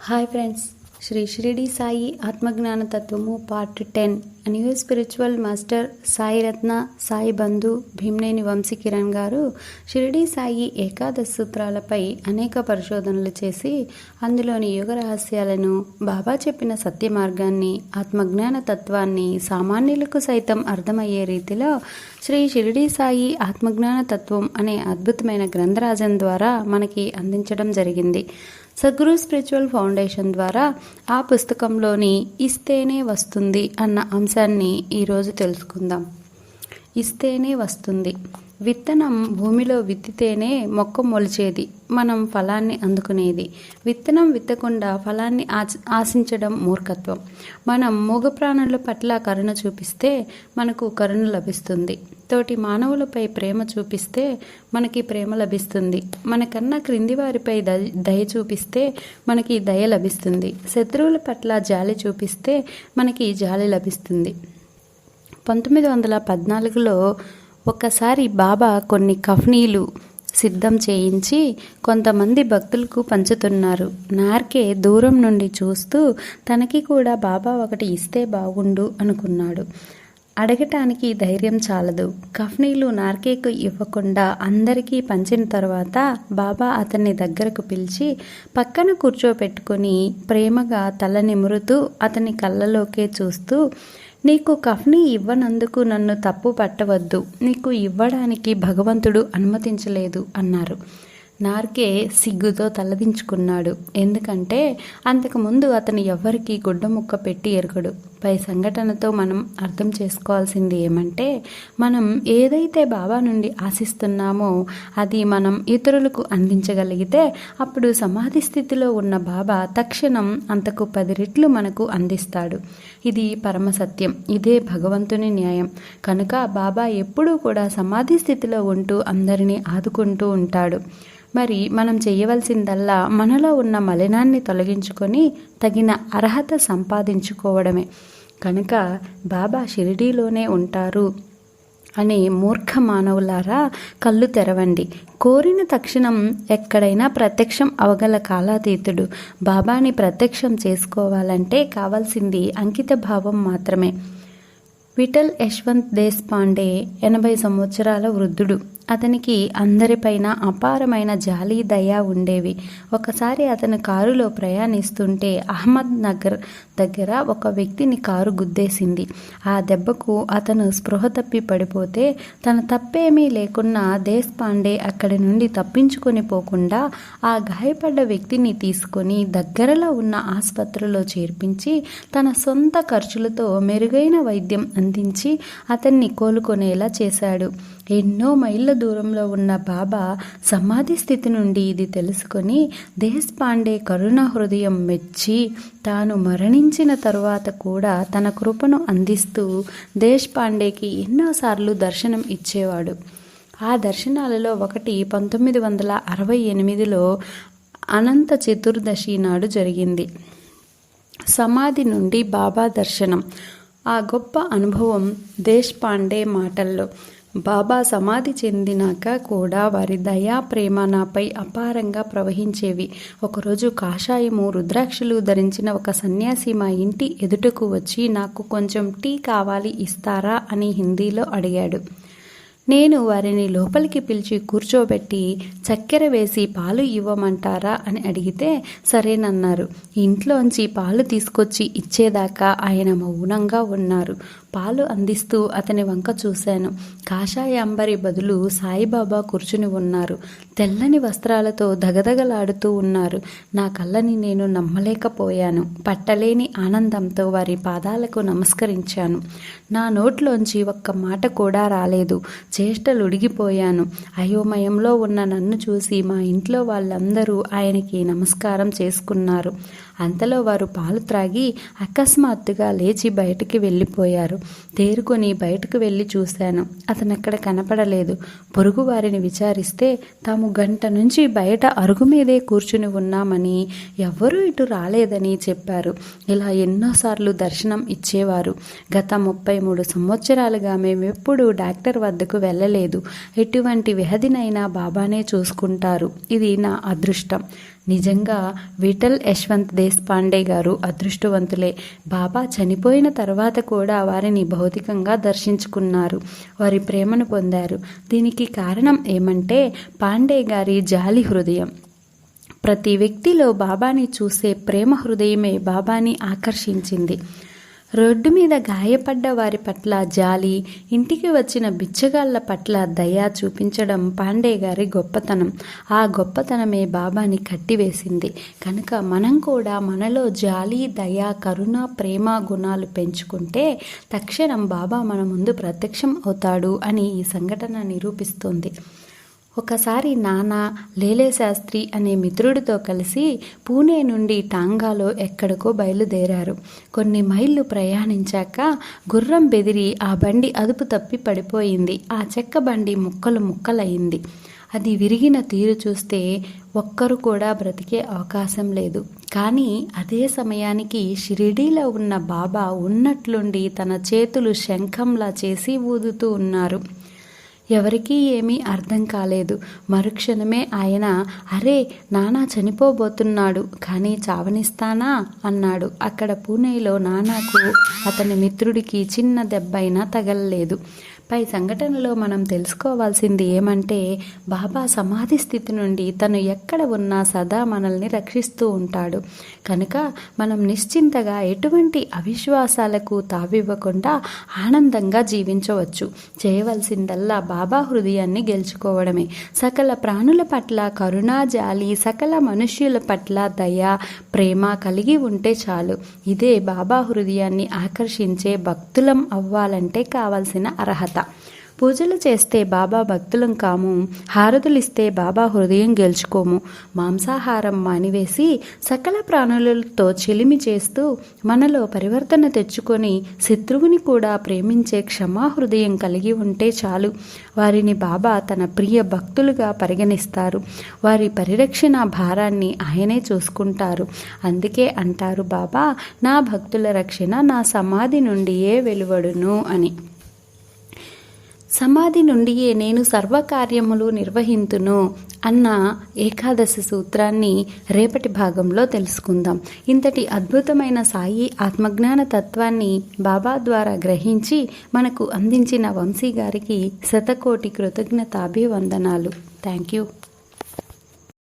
Hi friends, Shri Shirdi Sai ఆత్మజ్ఞాన తత్వము part 10. New spiritual master Sai Ratna Sai Bandhu Bhimneni Vamsi Kiran garu Shirdi Sai ఏకాదశ సూత్రాలపై అనేక పరిశోధనలు చేసి అందులోని యోగ రహస్యాలను, బాబా చెప్పిన సత్య మార్గాన్ని, ఆత్మజ్ఞాన తత్వాన్ని సామాన్యులకు సైతం అర్థమయ్యే రీతిలో శ్రీ షిరిడి సాయి ఆత్మజ్ఞాన తత్వం అనే అద్భుతమైన గ్రంథరాజం ద్వారా మనకి అందించడం జరిగింది. సద్గురు స్పిరిచువల్ ఫౌండేషన్ ద్వారా ఆ పుస్తకంలోని ఇస్తేనే వస్తుంది అన్న అంశాన్ని ఈరోజు తెలుసుకుందాం. ఇస్తేనే వస్తుంది. విత్తనం భూమిలో విత్తితేనే మొక్క మొలిచేది, మనం ఫలాన్ని అందుకునేది. విత్తనం విత్తకుండా ఫలాన్ని ఆశించడం మూర్ఖత్వం. మనం మూగ ప్రాణుల పట్ల కరుణ చూపిస్తే మనకు కరుణ లభిస్తుంది. తోటి మానవులపై ప్రేమ చూపిస్తే మనకి ప్రేమ లభిస్తుంది. మనకన్నా క్రింది వారిపై దయ చూపిస్తే మనకి దయ లభిస్తుంది. శత్రువుల పట్ల జాలి చూపిస్తే మనకి జాలి లభిస్తుంది. 1914లో ఒకసారి బాబా కొన్ని కఫ్నీలు సిద్ధం చేయించి కొంతమంది భక్తులకు పంచుతున్నారు. నార్కే దూరం నుండి చూస్తూ తనకి కూడా బాబా ఒకటి ఇస్తే బాగుండు అనుకున్నాడు. అడగటానికి ధైర్యం చాలదు. కఫ్నీలు నార్కేకు ఇవ్వకుండా అందరికీ పంచిన తర్వాత బాబా అతన్ని దగ్గరకు పిలిచి పక్కన కూర్చోపెట్టుకుని ప్రేమగా తల నిమురుతూ అతని కళ్ళలోకే చూస్తూ, నీకు కఫ్నీ ఇవ్వనందుకు నన్ను తప్పు పట్టవద్దు, నీకు ఇవ్వడానికి భగవంతుడు అనుమతించలేదు అన్నారు. నార్కే సిగ్గుతో తలదించుకున్నాడు. ఎందుకంటే అంతకుముందు అతను ఎవ్వరికీ గుడ్డ ముక్క పెట్టి ఎరగడు. పై సంఘటనతో మనం అర్థం చేసుకోవాల్సింది ఏమంటే, మనం ఏదైతే బాబా నుండి ఆశిస్తున్నామో అది మనం ఇతరులకు అందించగలిగితే అప్పుడు సమాధి స్థితిలో ఉన్న బాబా తక్షణం అంతకు 10 రెట్లు మనకు అందిస్తాడు. ఇది పరమ సత్యం. ఇదే భగవంతుని న్యాయం. కనుక బాబా ఎప్పుడూ కూడా సమాధి స్థితిలో ఉంటూ అందరినీ ఆదుకుంటూ ఉంటాడు. మరి మనం చేయవలసిందల్లా మనలో ఉన్న మలినాన్ని తొలగించుకొని తగిన అర్హత సంపాదించుకోవడమే. కనుక బాబా షిరిడీలోనే ఉంటారు అనే మూర్ఖ మానవులారా, కళ్ళు తెరవండి. కోరిన తక్షణం ఎక్కడైనా ప్రత్యక్షం అవగల కాలాతీతుడు. బాబాని ప్రత్యక్షం చేసుకోవాలంటే కావాల్సింది అంకిత భావం మాత్రమే. విఠల్ యశ్వంత్ దేశపాండే 80 సంవత్సరాల వృద్ధుడు. అతనికి అందరిపైన అపారమైన జాలి, దయ ఉండేవి. ఒకసారి అతను కారులో ప్రయాణిస్తుంటే అహ్మద్ నగర్ దగ్గర ఒక వ్యక్తిని కారు గుద్దేసింది. ఆ దెబ్బకు అతను స్పృహ తప్పి పడిపోతే తన తప్పేమీ లేకున్నా దేశపాండే అక్కడి నుండి తప్పించుకొని పోకుండా ఆ గాయపడ్డ వ్యక్తిని తీసుకొని దగ్గరలో ఉన్న ఆసుపత్రిలో చేర్పించి తన సొంత ఖర్చులతో మెరుగైన వైద్యం అందించి అతన్ని కోలుకొనేలా చేశాడు. ఎన్నో మైళ్ళ దూరంలో ఉన్న బాబా సమాధి స్థితి నుండి ఇది తెలుసుకొని దేశపాండే కరుణ హృదయం మెచ్చి తాను మరణించిన తరువాత కూడా తన కృపను అందిస్తూ దేశపాండేకి ఎన్నోసార్లు దర్శనం ఇచ్చేవాడు. ఆ దర్శనాలలో ఒకటి 1968లో అనంత చతుర్దశి నాడు జరిగింది. సమాధి నుండి బాబా దర్శనం. ఆ గొప్ప అనుభవం దేశపాండే మాటల్లో. బాబా సమాధి చెందినాక కూడా వారి దయా ప్రేమ నాపై అపారంగా ప్రవహించేవి. ఒకరోజు కాషాయము, రుద్రాక్షలు ధరించిన ఒక సన్యాసి మా ఇంటి ఎదుటకు వచ్చి నాకు కొంచెం టీ కావాలి, ఇస్తారా అని హిందీలో అడిగాడు. నేను వారిని లోపలికి పిలిచి కూర్చోబెట్టి చక్కెర వేసి పాలు ఇవ్వమంటారా అని అడిగితే సరేనన్నారు. ఇంట్లోంచి పాలు తీసుకొచ్చి ఇచ్చేదాకా ఆయన మౌనంగా ఉన్నారు. పాలు అందిస్తూ అతని వంక చూశాను. కాషాయ అంబరి బదులు సాయిబాబా కూర్చుని ఉన్నారు. తెల్లని వస్త్రాలతో దగదగలాడుతూ ఉన్నారు. నా కళ్ళని నేను నమ్మలేకపోయాను. పట్టలేని ఆనందంతో వారి పాదాలకు నమస్కరించాను. నా నోట్లోంచి ఒక్క మాట కూడా రాలేదు. చేష్టలు ఉడిగిపోయాను. అయోమయంలో ఉన్న నన్ను చూసి మా ఇంట్లో వాళ్ళందరూ ఆయనకి నమస్కారం చేసుకున్నారు. అంతలో వారు పాలు త్రాగి అకస్మాత్తుగా లేచి బయటికి వెళ్ళిపోయారు. తేరుకొని బయటకు వెళ్ళి చూశాను. అతనక్కడ కనపడలేదు. పొరుగు వారిని విచారిస్తే తాము గంట నుంచి బయట అరుగు మీదే కూర్చుని ఉన్నామని, ఎవ్వరూ ఇటు రాలేదని చెప్పారు. ఇలా ఎన్నోసార్లు దర్శనం ఇచ్చేవారు. గత 33 సంవత్సరాలుగా మేమెప్పుడూ డాక్టర్ వద్దకు వెళ్ళలేదు. ఎటువంటి వ్యాధినైనా బాబానే చూసుకుంటారు. ఇది నా అదృష్టం. నిజంగా విఠల్ యశ్వంత్ దేశపాండే గారు అదృష్టవంతులే. బాబా చనిపోయిన తర్వాత కూడా వారిని భౌతికంగా దర్శించుకున్నారు, వారి ప్రేమను పొందారు. దీనికి కారణం ఏమంటే పాండే గారి జాలి హృదయం. ప్రతి వ్యక్తిలో బాబాని చూసే ప్రేమ హృదయమే బాబాని ఆకర్షించింది. రోడ్డు మీద గాయపడ్డ వారి పట్ల జాలి, ఇంటికి వచ్చిన బిచ్చగాళ్ల పట్ల దయ చూపించడం పాండే గారి గొప్పతనం. ఆ గొప్పతనమే బాబాని కట్టివేసింది. కనుక మనం కూడా మనలో జాలి, దయ, కరుణ, ప్రేమ గుణాలు పెంచుకుంటే తక్షణం బాబా మన ముందు ప్రత్యక్షం అవుతాడు అని ఈ సంఘటన నిరూపిస్తుంది. ఒకసారి నానా లేలే శాస్త్రి అనే మిత్రుడితో కలిసి పూణే నుండి టాంగాలో ఎక్కడికో బయలుదేరారు. కొన్ని మైళ్ళు ప్రయాణించాక గుర్రం బెదిరి ఆ బండి అదుపు తప్పి పడిపోయింది. ఆ చెక్క బండి ముక్కలు ముక్కలయ్యింది. అది విరిగిన తీరు చూస్తే ఒక్కరు కూడా బ్రతికే అవకాశం లేదు. కానీ అదే సమయానికి షిరిడీలో ఉన్న బాబా ఉన్నట్లుండి తన చేతులు శంఖంలా చేసి ఊదుతూ ఉన్నారు. ఎవరికీ ఏమీ అర్థం కాలేదు. మరుక్షణమే ఆయన, అరే నానా చనిపోబోతున్నాడు, కానీ చావనిస్తానా అన్నాడు. అక్కడ పూణేలో నానాకు అతని మిత్రుడికి చిన్న దెబ్బైనా తగలలేదు. పై సంఘటనలో మనం తెలుసుకోవాల్సింది ఏమంటే బాబా సమాధి స్థితి నుండి తను ఎక్కడ ఉన్నా సదా మనల్ని రక్షిస్తూ ఉంటాడు. కనుక మనం నిశ్చింతగా ఎటువంటి అవిశ్వాసాలకు తావివ్వకుండా ఆనందంగా జీవించవచ్చు. చేయవలసిందల్లా బాబా హృదయాన్ని గెలుచుకోవడమే. సకల ప్రాణుల పట్ల కరుణ, జాలి, సకల మనుష్యుల పట్ల దయ, ప్రేమ కలిగి ఉంటే చాలు. ఇదే బాబా హృదయాన్ని ఆకర్షించే భక్తులం అవ్వాలంటే కావలసిన అర్హత. పూజలు చేస్తే బాబా భక్తులం కాము, హారతులిస్తే బాబా హృదయం గెలుచుకోము. మాంసాహారం మానివేసి సకల ప్రాణులతో చెలిమి చేస్తూ మనలో పరివర్తన తెచ్చుకొని శత్రువుని కూడా ప్రేమించే క్షమా హృదయం కలిగి ఉంటే చాలు. వారిని బాబా తన ప్రియ భక్తులుగా పరిగణిస్తారు. వారి పరిరక్షణ భారాన్ని ఆయనే చూసుకుంటారు. అందుకే అంటారు బాబా, నా భక్తుల రక్షణ నా సమాధి నుండియే వెలువడును అని. సమాధి నుండియే నేను సర్వకార్యములు నిర్వహింతును అన్న ఏకాదశి సూత్రాన్ని రేపటి భాగంలో తెలుసుకుందాం. ఇంతటి అద్భుతమైన సాయి ఆత్మజ్ఞాన తత్వాన్ని బాబా ద్వారా గ్రహించి మనకు అందించిన వంశీ గారికి శతకోటి కృతజ్ఞతాభివందనాలు. Thank you.